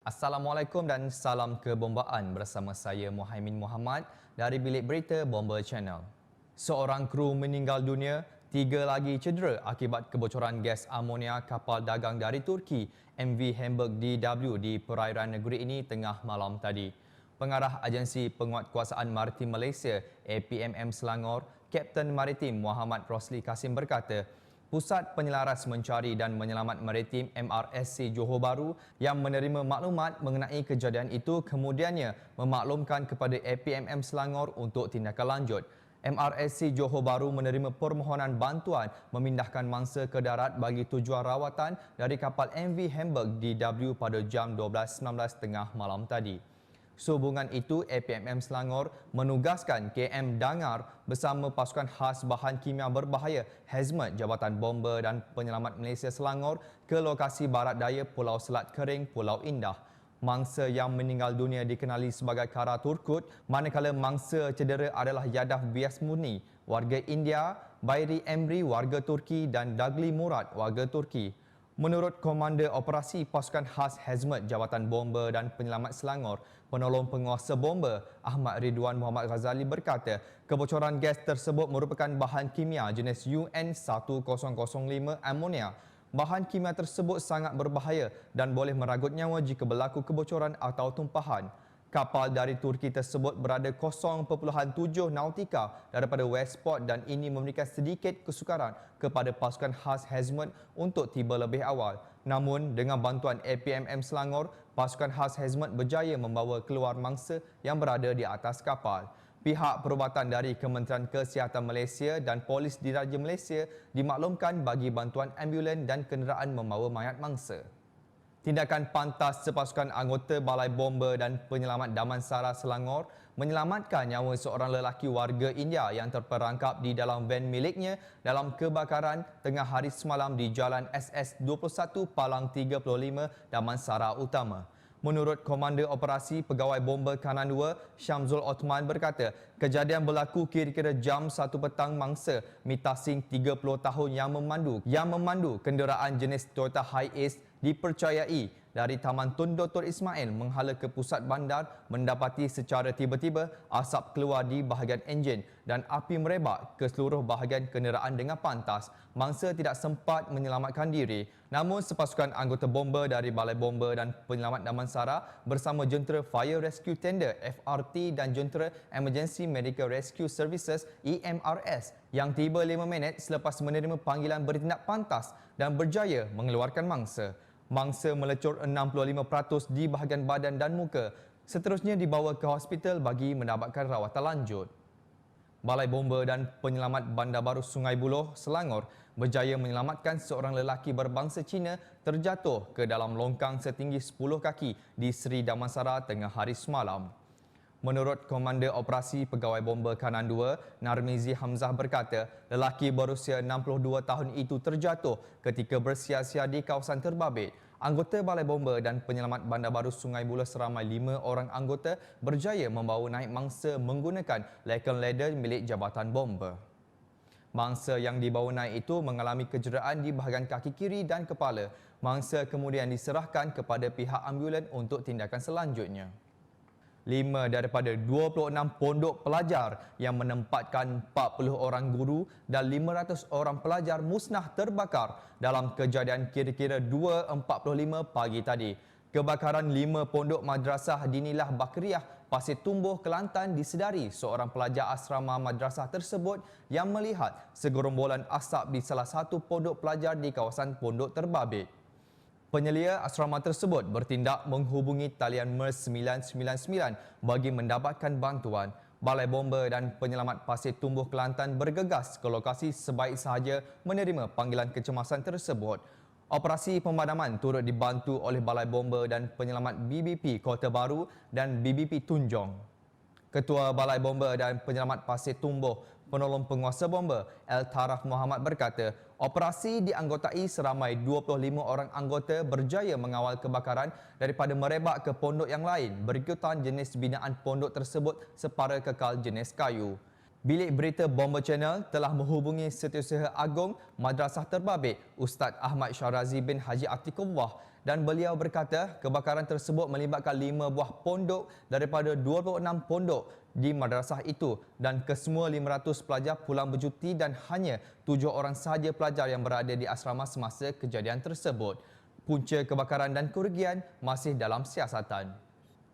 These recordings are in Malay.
Assalamualaikum dan salam kebombaan bersama saya Muhaimin Muhammad dari Bilik Berita Bomba Channel. Seorang kru meninggal dunia, 3 lagi cedera akibat kebocoran gas amonia kapal dagang dari Turki MV Hamburg DW di perairan negeri ini tengah malam tadi. Pengarah Agensi Penguatkuasaan Maritim Malaysia APMM Selangor, Kapten Maritim Muhammad Rosli Kasim berkata, Pusat Penyelaras Mencari dan Menyelamat Maritim MRSC Johor Bahru yang menerima maklumat mengenai kejadian itu kemudiannya memaklumkan kepada APMM Selangor untuk tindakan lanjut. MRSC Johor Bahru menerima permohonan bantuan memindahkan mangsa ke darat bagi tujuan rawatan dari kapal MV Hamburg DW pada jam 12.19 tengah malam tadi. Sehubungan itu, APMM Selangor menugaskan KM Dangar bersama pasukan khas bahan kimia berbahaya Hazmat Jabatan Bomba dan Penyelamat Malaysia Selangor ke lokasi barat daya Pulau Selat Kering, Pulau Indah. Mangsa yang meninggal dunia dikenali sebagai Kara Turkut, manakala mangsa cedera adalah Yadav Biasmurni, warga India, Bayri Emri, warga Turki dan Dagli Murad, warga Turki. Menurut Komander Operasi Pasukan Khas Hazmat Jabatan Bomba dan Penyelamat Selangor, penolong penguasa bomba Ahmad Ridwan Muhammad Ghazali berkata, kebocoran gas tersebut merupakan bahan kimia jenis UN1005 amonia. Bahan kimia tersebut sangat berbahaya dan boleh meragut nyawa jika berlaku kebocoran atau tumpahan. Kapal dari Turki tersebut berada 0.7 nautika daripada Westport dan ini memberikan sedikit kesukaran kepada pasukan khas Hazmat untuk tiba lebih awal. Namun, dengan bantuan APMM Selangor, pasukan khas Hazmat berjaya membawa keluar mangsa yang berada di atas kapal. Pihak perubatan dari Kementerian Kesihatan Malaysia dan Polis Diraja Malaysia dimaklumkan bagi bantuan ambulan dan kenderaan membawa mayat mangsa. Tindakan pantas sepasukan anggota Balai Bomba dan Penyelamat Damansara Selangor menyelamatkan nyawa seorang lelaki warga India yang terperangkap di dalam van miliknya dalam kebakaran tengah hari semalam di Jalan SS21 Palang 35 Damansara Utama. Menurut Komander Operasi Pegawai Bomba Kanan 2, Syamzul Othman berkata, kejadian berlaku kira-kira jam 1 petang mangsa Mitasing 30 tahun yang memandu kenderaan jenis Toyota Hiace dipercayai dari Taman Tun Dr. Ismail menghala ke pusat bandar mendapati secara tiba-tiba asap keluar di bahagian enjin dan api merebak ke seluruh bahagian kenderaan dengan pantas. Mangsa tidak sempat menyelamatkan diri. Namun sepasukan anggota bomba dari Balai Bomba dan Penyelamat Damansara bersama Jentera Fire Rescue Tender FRT dan Jentera Emergency Medical Rescue Services EMRS yang tiba 5 minit selepas menerima panggilan bertindak pantas dan berjaya mengeluarkan mangsa. Mangsa melecur 65% di bahagian badan dan muka. Seterusnya dibawa ke hospital bagi mendapatkan rawatan lanjut. Balai Bomba dan Penyelamat Bandar Baru Sungai Buloh, Selangor berjaya menyelamatkan seorang lelaki berbangsa Cina terjatuh ke dalam longkang setinggi 10 kaki di Seri Damansara tengah hari semalam. Menurut Komander Operasi Pegawai Bomba Kanan 2, Narmizi Hamzah berkata, lelaki berusia 62 tahun itu terjatuh ketika bersia-sia di kawasan terbabit. Anggota Balai Bomba dan Penyelamat Bandar Baru Sungai Buloh seramai 5 orang anggota berjaya membawa naik mangsa menggunakan leken ladder milik Jabatan Bomba. Mangsa yang dibawa naik itu mengalami kecederaan di bahagian kaki kiri dan kepala. Mangsa kemudian diserahkan kepada pihak ambulan untuk tindakan selanjutnya. 5 daripada 26 pondok pelajar yang menempatkan 40 orang guru dan 500 orang pelajar musnah terbakar dalam kejadian kira-kira 2.45 pagi tadi. Kebakaran 5 pondok madrasah Dinilah Bakriyah Pasir Tumbuh Kelantan disedari seorang pelajar asrama madrasah tersebut yang melihat segerombolan asap di salah satu pondok pelajar di kawasan pondok terbabit. Penyelia asrama tersebut bertindak menghubungi talian MERS 999 bagi mendapatkan bantuan. Balai Bomba dan Penyelamat Pasir Tumbuh Kelantan bergegas ke lokasi sebaik sahaja menerima panggilan kecemasan tersebut. Operasi pemadaman turut dibantu oleh Balai Bomba dan Penyelamat BBP Kota Baru dan BBP Tunjong. Ketua Balai Bomba dan Penyelamat Pasir Tumbuh, Penolong Penguasa Bomba, El Taraf Muhammad berkata, operasi dianggotai seramai 25 orang anggota berjaya mengawal kebakaran daripada merebak ke pondok yang lain berikutan jenis binaan pondok tersebut separa kekal jenis kayu. Bilik Berita Bomba Channel telah menghubungi Setiausaha Agong Madrasah Terbabit Ustaz Ahmad Syarazi bin Haji Atikullah dan beliau berkata kebakaran tersebut melibatkan 5 buah pondok daripada 26 pondok di madrasah itu dan kesemua 500 pelajar pulang bercuti dan hanya 7 orang sahaja pelajar yang berada di asrama semasa kejadian tersebut. Punca kebakaran dan kerugian masih dalam siasatan.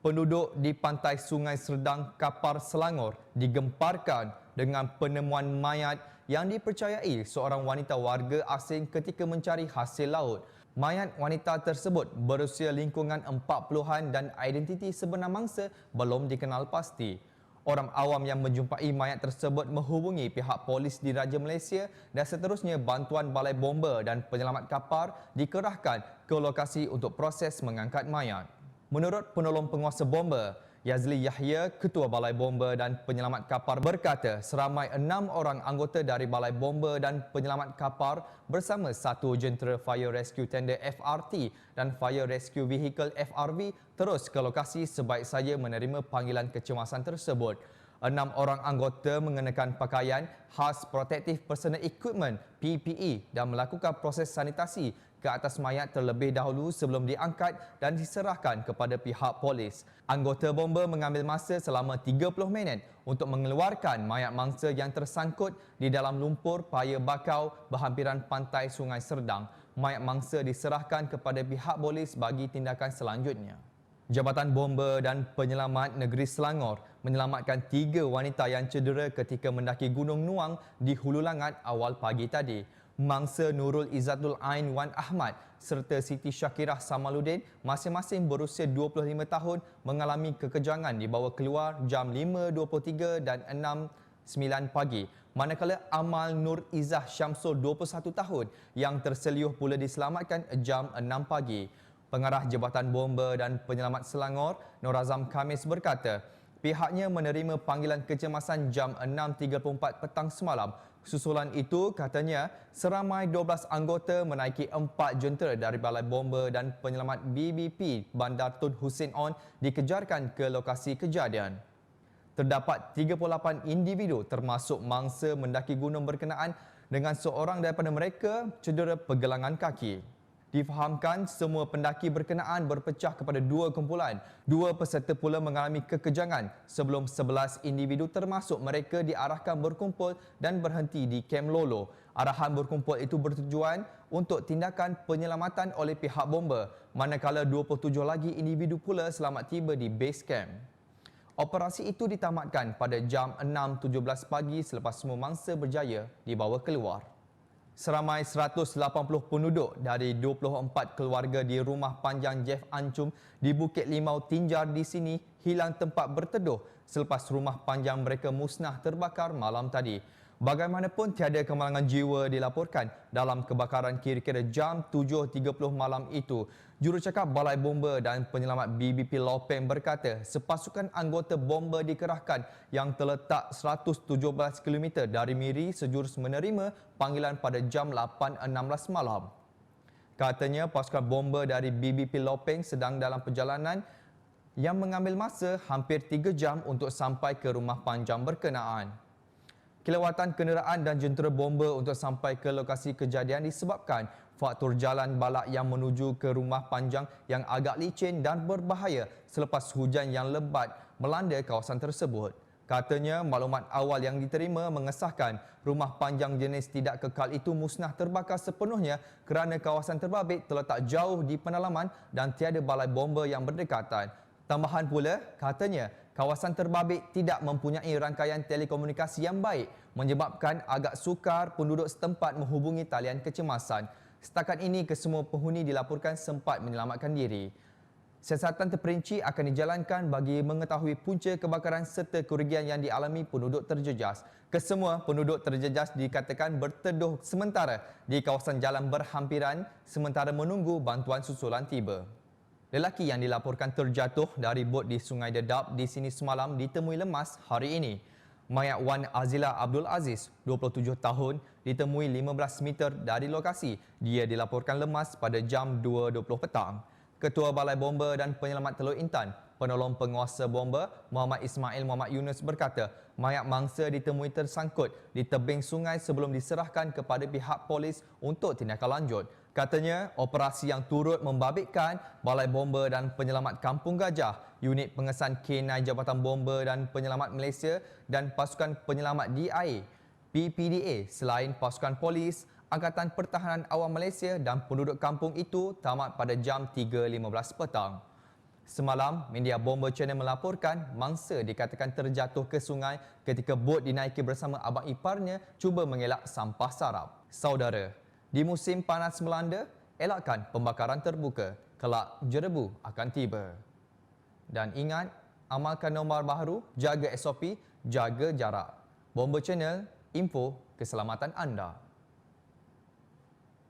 Penduduk di pantai Sungai Serdang, Kapar, Selangor digemparkan dengan penemuan mayat yang dipercayai seorang wanita warga asing ketika mencari hasil laut. Mayat wanita tersebut berusia lingkungan 40-an dan identiti sebenar mangsa belum dikenal pasti. Orang awam yang menjumpai mayat tersebut menghubungi pihak polis di Raja Malaysia dan seterusnya bantuan Balai Bomba dan Penyelamat Kapar dikerahkan ke lokasi untuk proses mengangkat mayat. Menurut penolong penguasa bomba, Yazli Yahya, Ketua Balai Bomba dan Penyelamat Kapar berkata seramai 6 orang anggota dari Balai Bomba dan Penyelamat Kapar bersama satu jentera Fire Rescue Tender FRT dan Fire Rescue Vehicle FRV terus ke lokasi sebaik saja menerima panggilan kecemasan tersebut. 6 orang anggota mengenakan pakaian khas Protective Personal Equipment PPE dan melakukan proses sanitasi ke atas mayat terlebih dahulu sebelum diangkat dan diserahkan kepada pihak polis. Anggota bomba mengambil masa selama 30 minit untuk mengeluarkan mayat mangsa yang tersangkut di dalam lumpur paya bakau berhampiran pantai Sungai Serdang. Mayat mangsa diserahkan kepada pihak polis bagi tindakan selanjutnya. Jabatan Bomba dan Penyelamat Negeri Selangor menyelamatkan 3 wanita yang cedera ketika mendaki Gunung Nuang di Hulu Langat awal pagi tadi. Mangsa Nurul Izzatul Ain Wan Ahmad serta Siti Syakirah Samaluddin masing-masing berusia 25 tahun mengalami kekejangan dibawa keluar jam 5.23 dan 6.09 pagi. Manakala Amal Nur Izzah Syamsul 21 tahun yang terseliuh pula diselamatkan jam 6 pagi. Pengarah Jabatan Bomba dan Penyelamat Selangor, Nur Azam Khamis berkata, pihaknya menerima panggilan kecemasan jam 6.34 petang semalam. Susulan itu, katanya, seramai 12 anggota menaiki 4 jentera dari Balai Bomba dan Penyelamat BBP Bandar Tun Hussein On dikejarkan ke lokasi kejadian. Terdapat 38 individu termasuk mangsa mendaki gunung berkenaan dengan seorang daripada mereka cedera pergelangan kaki. Difahamkan semua pendaki berkenaan berpecah kepada 2 kumpulan. 2 peserta pula mengalami kekejangan sebelum 11 individu termasuk mereka diarahkan berkumpul dan berhenti di Kem Lolo. Arahan berkumpul itu bertujuan untuk tindakan penyelamatan oleh pihak bomba, manakala 27 lagi individu pula selamat tiba di base camp. Operasi itu ditamatkan pada jam 6.17 pagi selepas semua mangsa berjaya dibawa keluar. Seramai 180 penduduk dari 24 keluarga di Rumah Panjang Jeff Ancum di Bukit Limau Tinjar di sini hilang tempat berteduh selepas rumah panjang mereka musnah terbakar malam tadi. Bagaimanapun tiada kemalangan jiwa dilaporkan dalam kebakaran kira-kira jam 7.30 malam itu. Jurucakap Balai Bomba dan Penyelamat BBP Lopeng berkata sepasukan anggota bomba dikerahkan yang terletak 117 km dari Miri sejurus menerima panggilan pada jam 8.16 malam. Katanya pasukan bomba dari BBP Lopeng sedang dalam perjalanan yang mengambil masa hampir 3 jam untuk sampai ke rumah panjang berkenaan. Kelewatan kenderaan dan jentera bomba untuk sampai ke lokasi kejadian disebabkan faktor jalan balak yang menuju ke rumah panjang yang agak licin dan berbahaya selepas hujan yang lebat melanda kawasan tersebut. Katanya maklumat awal yang diterima mengesahkan rumah panjang jenis tidak kekal itu musnah terbakar sepenuhnya kerana kawasan terbabit terletak jauh di pedalaman dan tiada balai bomba yang berdekatan. Tambahan pula, katanya kawasan terbabit tidak mempunyai rangkaian telekomunikasi yang baik menyebabkan agak sukar penduduk setempat menghubungi talian kecemasan. Setakat ini, kesemua penghuni dilaporkan sempat menyelamatkan diri. Siasatan terperinci akan dijalankan bagi mengetahui punca kebakaran serta kerugian yang dialami penduduk terjejas. Kesemua penduduk terjejas dikatakan berteduh sementara di kawasan jalan berhampiran sementara menunggu bantuan susulan tiba. Lelaki yang dilaporkan terjatuh dari bot di Sungai Dedap di sini semalam ditemui lemas hari ini. Mayat Wan Azila Abdul Aziz, 27 tahun, ditemui 15 meter dari lokasi. Dia dilaporkan lemas pada jam 2.20 petang. Ketua Balai Bomba dan Penyelamat Teluk Intan, penolong penguasa bomba Muhammad Ismail Muhammad Yunus berkata, mayat mangsa ditemui tersangkut di tebing sungai sebelum diserahkan kepada pihak polis untuk tindakan lanjut. Katanya, operasi yang turut membabitkan Balai Bomba dan Penyelamat Kampung Gajah, Unit Pengesan K9 Jabatan Bomba dan Penyelamat Malaysia dan Pasukan Penyelamat di Air, PPDA, selain pasukan polis, Angkatan Pertahanan Awam Malaysia dan penduduk kampung itu tamat pada jam 3.15 petang. Semalam, media Bomba Channel melaporkan mangsa dikatakan terjatuh ke sungai ketika bot dinaiki bersama abang iparnya cuba mengelak sampah sarap. Saudara, di musim panas melanda, elakkan pembakaran terbuka, kelak jerebu akan tiba. Dan ingat, amalkan nombor baharu, jaga SOP, jaga jarak. Bomba Channel, info keselamatan anda.